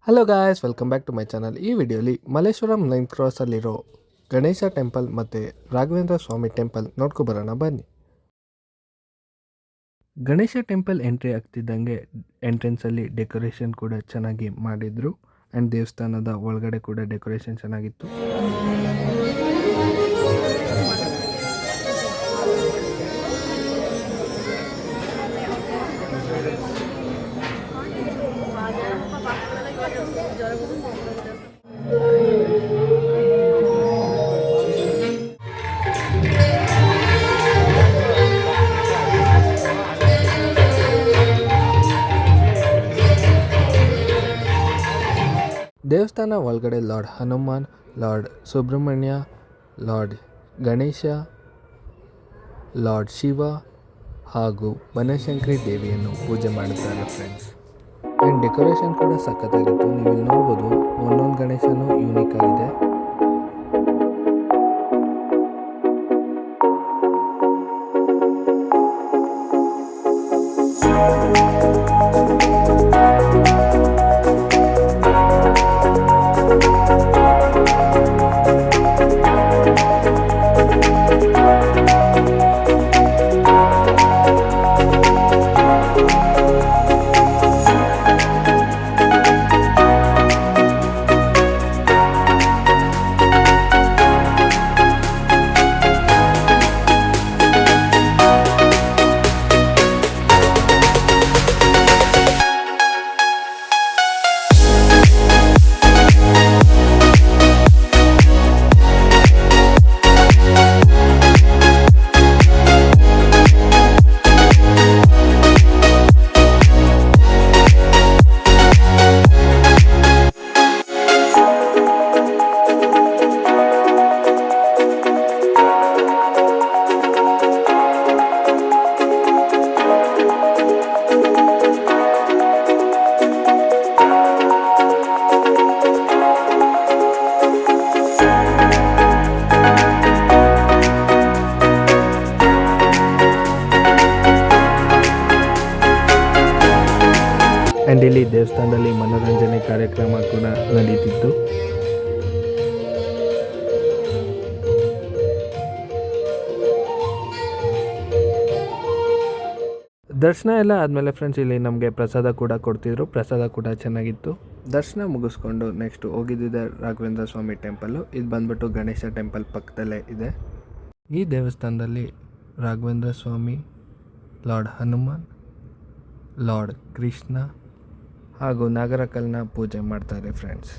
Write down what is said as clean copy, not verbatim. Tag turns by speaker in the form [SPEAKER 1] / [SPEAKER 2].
[SPEAKER 1] Hello guys, welcome back to my channel. ಈ ವಿಡಿಯೋಲಿ Malleshwaram line ಕ್ರಾಸಲ್ಲಿರೋ ಗಣೇಶ ಟೆಂಪಲ್ ಮತ್ತು ರಾಘವೇಂದ್ರ ಸ್ವಾಮಿ ಟೆಂಪಲ್ ನೋಡ್ಕೊ ಬರೋಣ ಬನ್ನಿ. ಗಣೇಶ ಟೆಂಪಲ್ ಎಂಟ್ರಿ ಆಗ್ತಿದ್ದಂಗೆ ಎಂಟ್ರೆನ್ಸಲ್ಲಿ ಡೆಕೋರೇಷನ್ ಕೂಡ ಚೆನ್ನಾಗಿ ಮಾಡಿದ್ರು ಆ್ಯಂಡ್ ದೇವಸ್ಥಾನದ ಒಳಗಡೆ ಕೂಡ ಡೆಕೋರೇಷನ್ ಚೆನ್ನಾಗಿತ್ತು. ದೇವಸ್ಥಾನ ಒಳಗಡೆ lord Hanuman, lord Subrahmanya, lord Ganesha, lord Shiva ಹಾಗೂ ಬನಶಂಕರಿ ದೇವಿಯನ್ನು ಪೂಜೆ ಮಾಡುತ್ತಾರೆ ಫ್ರೆಂಡ್ಸ್. ಆ್ಯಂಡ್ ಡೆಕೋರೇಷನ್ ಕೂಡ ಸಖತ್ತಾಗಿತ್ತು. ನೀವು ಇಲ್ಲಿ ನೋಡ್ಬೋದು, ಒಂದೊಂದು ಗಣೇಶನೂ ಯೂನಿಕ್ ಆಗಿದೆ. ಆ್ಯಂಡ್ ಇಲ್ಲಿ ದೇವಸ್ಥಾನದಲ್ಲಿ ಮನೋರಂಜನೆ ಕಾರ್ಯಕ್ರಮ ಕೂಡ ನಡೀತಿತ್ತು. ದರ್ಶನ ಎಲ್ಲ ಆದಮೇಲೆ ಫ್ರೆಂಡ್ಸ್ ಇಲ್ಲಿ ನಮಗೆ ಪ್ರಸಾದ ಕೂಡ ಕೊಡ್ತಿದ್ರು. ಪ್ರಸಾದ ಕೂಡ ಚೆನ್ನಾಗಿತ್ತು. ದರ್ಶನ ಮುಗಿಸ್ಕೊಂಡು ನೆಕ್ಸ್ಟ್ ಹೋಗಿದ್ದಿದೆ ರಾಘವೇಂದ್ರ ಸ್ವಾಮಿ ಟೆಂಪಲ್ಲು. ಇದು ಬಂದ್ಬಿಟ್ಟು ಗಣೇಶ ಟೆಂಪಲ್ ಪಕ್ಕದಲ್ಲೇ ಇದೆ. ಈ ದೇವಸ್ಥಾನದಲ್ಲಿ ರಾಘವೇಂದ್ರ ಸ್ವಾಮಿ, ಲಾರ್ಡ್ ಹನುಮಾನ್, ಲಾರ್ಡ್ ಕೃಷ್ಣ ಹಾಗೂ ನಾಗರಕಲ್ನ ಪೂಜೆ ಮಾಡ್ತಾರೆ ಫ್ರೆಂಡ್ಸ್.